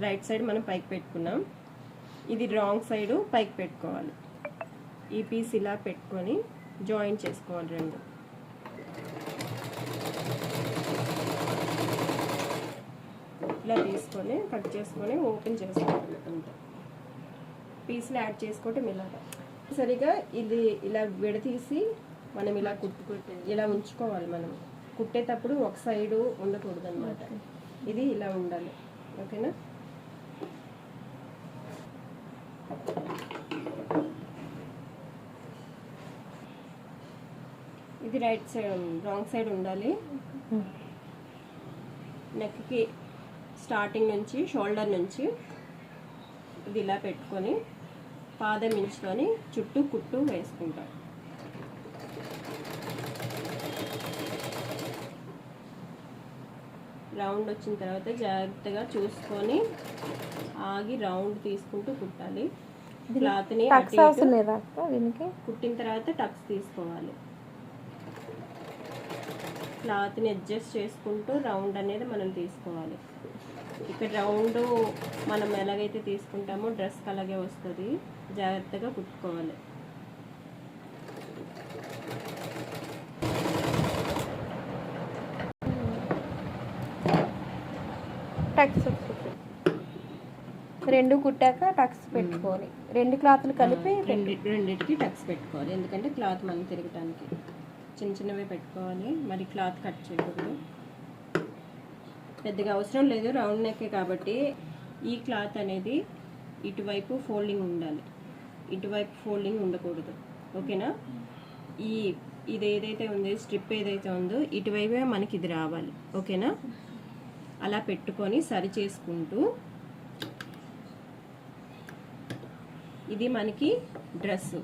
Right side మనం పైకి పెట్టుకున్నాం, ఇది రాంగ్ సైడ్ పైకి పెట్టుకోవాలి. ఈ పీస్ ఇలా పెట్టుకొని జాయింట్ చేసుకోవాలి రెండు. ఇలా తీసుకొని కట్ చేసుకొని ఓపెన్ చేసుకోవాలి. అంతే, పీస్లు యాడ్ చేసుకోవటం ఇలాగా. సరిగా ఇది ఇలా విడతీసి మనం ఇలా ఇలా ఉంచుకోవాలి. మనం కుట్టేటప్పుడు ఒక సైడు ఉండకూడదు అనమాట, ఇది ఇలా ఉండాలి. ఓకేనా? ఇది రైట్ సైడ్, రాంగ్ సైడ్ ఉండాలి. నెక్కి స్టార్టింగ్ నుంచి షోల్డర్ నుంచి ఇది ఇలా పెట్టుకొని పాదం ఇంచుకొని చుట్టూ కుట్టు వేసుకుంటాం. రౌండ్ వచ్చిన తర్వాత జాగ్రత్తగా చూసుకొని ఆగి రౌండ్ తీసుకుంటూ కుట్టాలి. క్లాత్ని కుట్టిన తర్వాత టక్స్ తీసుకోవాలి. క్లాత్ని అడ్జస్ట్ చేసుకుంటూ రౌండ్ అనేది మనం తీసుకోవాలి. ఇక్కడ రౌండ్ మనం ఎలాగైతే తీసుకుంటామో డ్రెస్కి అలాగే వస్తుంది, జాగ్రత్తగా కుట్టుకోవాలి. టక్స్ రెండు కుట్టాక టక్స్ పెట్టుకోవాలి. రెండు క్లాత్లు కలిపి రెండింటికి టక్స్ పెట్టుకోవాలి, ఎందుకంటే క్లాత్ మనం తిరగటానికి చిన్న చిన్నవే పెట్టుకోవాలి. మరి క్లాత్ కట్ చేయకూడదు, పెద్దగా అవసరం లేదు, రౌండ్ నెక్ కాబట్టి. ఈ క్లాత్ అనేది ఇటువైపు ఫోల్డింగ్ ఉండాలి, ఇటువైపు ఫోల్డింగ్ ఉండకూడదు. ఓకేనా? ఇది ఏదైతే ఉందో స్ట్రిప్ ఏదైతే ఉందో ఇటువైపే మనకి ఇది రావాలి. ఓకేనా? అలా పెట్టుకొని సరి చేసుకుంటూ, ఇది మనకి డ్రెస్,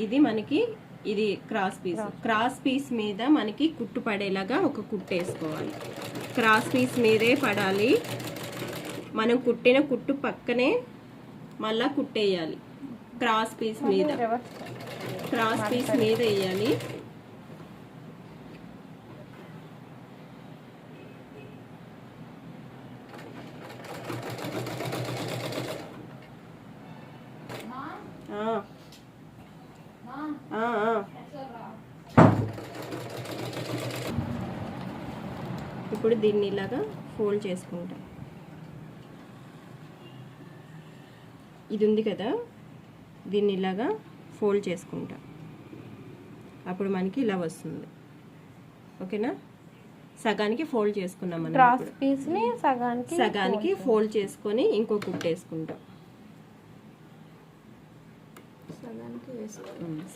ఇది మనకి ఇది క్రాస్ పీస్ మీద మనకి కుట్టు పడేలాగా ఒక కుట్టు వేసుకోవాలి. క్రాస్ పీస్ మీదే పడాలి. మనం కుట్టిన కుట్టు పక్కనే మళ్ళా కుట్టేయాలి. క్రాస్ పీస్ మీద వేయాలి. ఇప్పుడు దీన్ని ఇలాగా ఫోల్డ్ చేసుకుంటాం. ఇది ఉంది కదా, దీన్ని ఇలాగా ఫోల్డ్ చేసుకుంటాం. అప్పుడు మనకి ఇలా వస్తుంది. ఓకేనా? సగానికి ఫోల్డ్ చేసుకున్నాం మనం. క్రాస్ పీస్ని సగానికి ఫోల్డ్ చేసుకొని ఇంకో కుట్టు వేసుకుంటాం.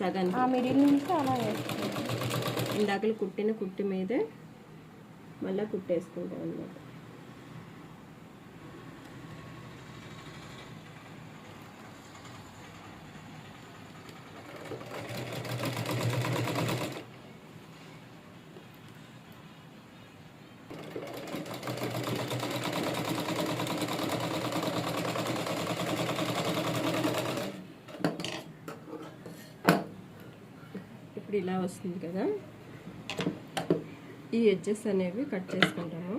సగానికి ఇందాకలు కుట్టిన కుట్టు మీదే మళ్ళీ కుట్టేసుకుంటాం అన్నమాట. ఇప్పుడు ఇలా వస్తుంది కదా, ఈ ఎడ్జెస్ అనేవి కట్ చేసుకుంటాము.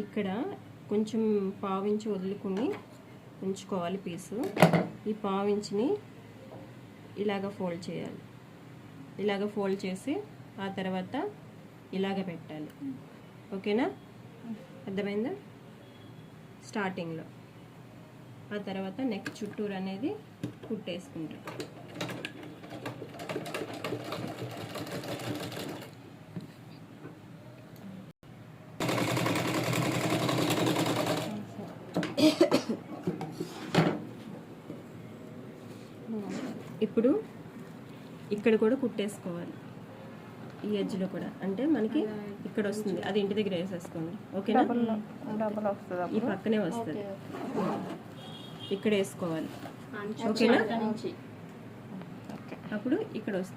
ఇక్కడ కొంచెం పావించి వదులుకుని ఉంచుకోవాలి పీసు. ఈ పావించిని ఇలాగ ఫోల్డ్ చేయాలి. ఇలాగ ఫోల్డ్ చేసి ఆ తర్వాత ఇలాగ పెట్టాలి. ఓకేనా? అర్థమైందా? స్టార్టింగ్లో ఆ తర్వాత నెక్ చుట్టూరు అనేది కుట్టేసుకుంటాం. ఇప్పుడు ఇక్కడ కూడా కుట్టేసుకోవాలి, ఈ ఎడ్జ్లో కూడా. అంటే మనకి ఇక్కడ వస్తుంది, అది ఇంటి దగ్గర వేసేసుకోండి. ఓకేనా? ఈ పక్కనే వస్తుంది, ఇక్కడ వేసుకోవాలి. ఓకేనా? అప్పుడు ఇక్కడ వస్తుంది.